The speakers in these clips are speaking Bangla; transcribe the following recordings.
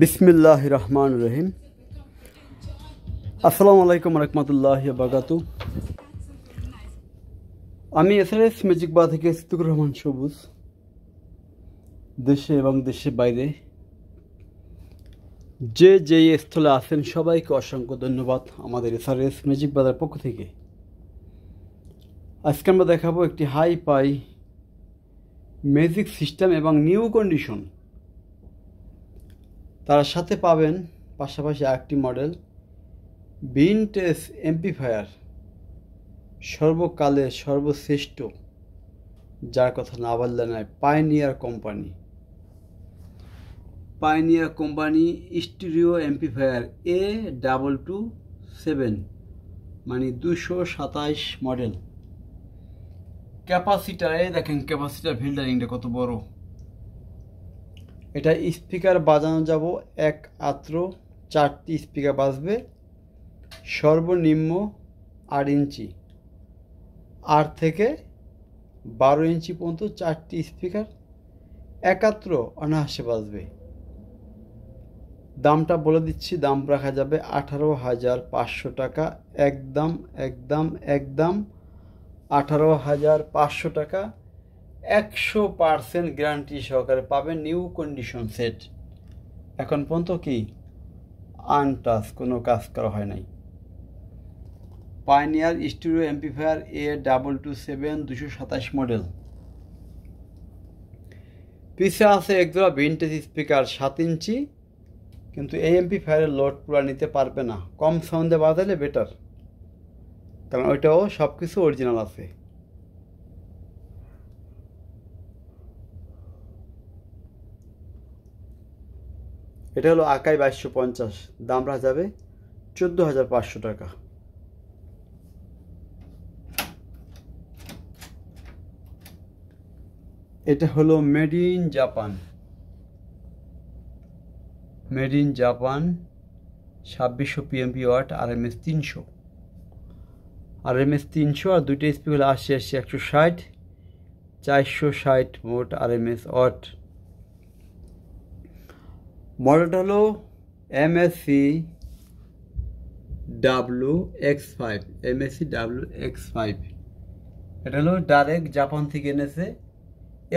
बिस्मिल्लाहिर रहमानिर रहीम। আসসালামু আলাইকুম রহমতুল্লাহি ওয়া বারাকাতু। আমি এসআরএস ম্যাজিক বার থেকে সিদ্দিকুর রহমান সবুজ। দেশে এবং দেশের বাইরে যে স্থলে আছেন সবাইকে অসংখ্য ধন্যবাদ আমাদের এসআরএস ম্যাজিক বাজার পক্ষ থেকে। আজকে আমরা দেখাবো একটি হাই পাই ম্যাজিক সিস্টেম এবং নিউ কন্ডিশন। তার সাথে পাবেন পাশাপাশি আরেকটি মডেল ভিনটেজ এমপ্লিফায়ার, সর্বকালে সর্বশ্রেষ্ঠ, যার কথা না বললে নয়। Pioneer company stereo amplifier A227 মানে 227 মডেল। ক্যাপাসিটারে দেখেন ক্যাপাসিটার ফিল্টারিংটা কত বড়। এটা স্পিকার বাজানো যাব মাত্র 4টি স্পিকার বাজবে, সর্বনিম্ন 8 ইঞ্চি, 8 থেকে 12 ইঞ্চি পর্যন্ত 4টি স্পিকার একাত্র অনায়াসে বাজবে। দামটা বলে দিচ্ছি, দাম রাখা যাবে 18,500 টাকা। একদম 18,500 টাকা। 100% গ্যারান্টি সহকারে পাবেন নিউ কন্ডিশন সেট। এখন পর্যন্ত কি আনটাচ, কোনো কাজ করা হয় নাই। Pioneer stereo amplifier A227 227 model. পিছে আছে একজোড়া ভিনটেজ স্পিকার 7 ইঞ্চি, কিন্তু এই এমপ্লিফায়ারের লোড পুরো নিতে পারবে না। কম সাউন্ডে বাজালে বেটার, কারণ ওইটাও সব কিছু অরিজিনাল আছে। এটা হলো আকাই 2250, দাম রাখা যাবে 14,500 টাকা। এটা হলো made in Japan 2600 PMP watt, RMS 300 আর দুইটা স্পিকার হলো 80 160 460 মোট RMS ওয়াট। মডেলটা হলো MSC WX5। এটা হলো ডাইরেক্ট জাপান থেকে এনেছে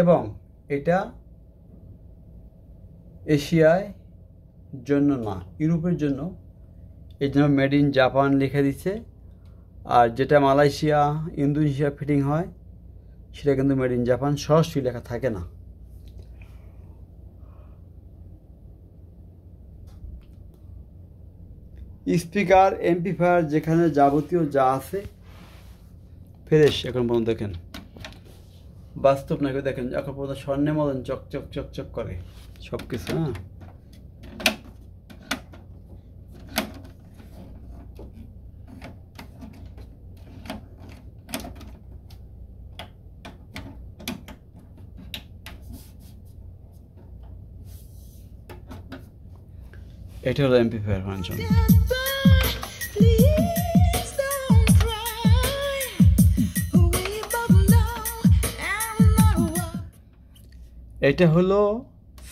এবং এটা এশিয়ায় জন্য না, ইউরোপের জন্য। এই জন্য মেড ইন জাপান লিখে দিচ্ছে। আর যেটা মালয়েশিয়া ইন্দোনেশিয়া ফিটিং হয় সেটা কিন্তু মেড ইন জাপান সরাসরি লেখা থাকে না। স্পিকার এমপ্লিফায়ার যেখানে যাবতীয় যা আছে ফ্রেশ। এখন পর্যন্ত দেখেন, বাস্তব নাকি দেখেন, এখন পর্যন্ত স্বর্ণের মতন চকচক করে সব কিছু। হ্যাঁ, এটা হলো এমপ্লিফায়ার ফাংশন। এটা হলো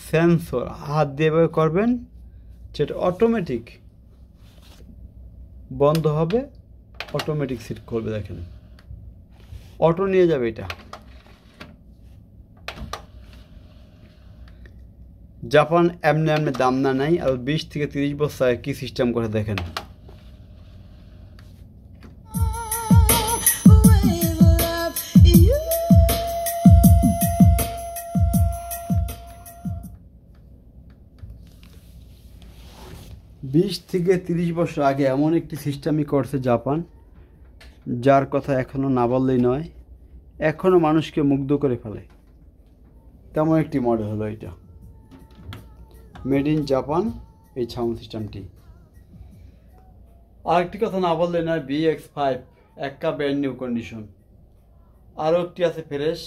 সেন্সর, হাত দিয়ে ব্যবহার করবেন, যেটা অটোমেটিক বন্ধ হবে, অটোমেটিক সেট করবে। দেখেন অটো নিয়ে যাবে। এটা জাপান এমনি দাম না নাই, আর 20 থেকে 30 বছর কি সিস্টেম করে দেখেন। বিশ থেকে 30 বছর আগে এমন একটি সিস্টেমই করছে জাপান, যার কথা এখনো না বললেই নয়, এখনো মানুষকে মুগ্ধ করে ফেলে। তেমন একটি মডেল হলো এটা, মেড ইন জাপান এই সাউন্ড সিস্টেমটি। আরেকটি কথা না বললে নয়, BX5 একটা ব্র্যান্ড নিউ কন্ডিশন। আরও একটি আছে ফ্রেশ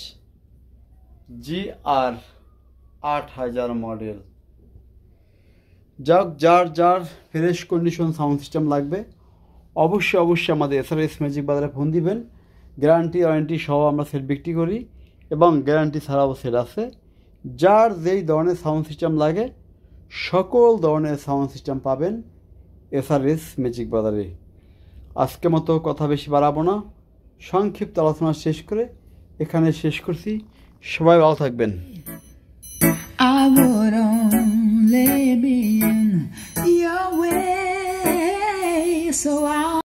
GR 8000 মডেল। যার ফ্রেশ কন্ডিশন সাউন্ড সিস্টেম লাগবে অবশ্যই আমাদের এসআরএস ম্যাজিক বাজারে ফোন দিবেন। গ্যারান্টি ওয়ারেন্টি সহ আমরা সেট বিক্রি করি এবং গ্যারান্টি ছাড়াও সেট আছে। যার যেই ধরনের সাউন্ড সিস্টেম লাগে সকল ধরনের সাউন্ড সিস্টেম পাবেন SRS ম্যাজিক বাজারে। আজকের মতো কথা বেশি বাড়াবো না, সংক্ষিপ্ত আলোচনা শেষ করে এখানে শেষ করছি। সবাই ভালো থাকবেন।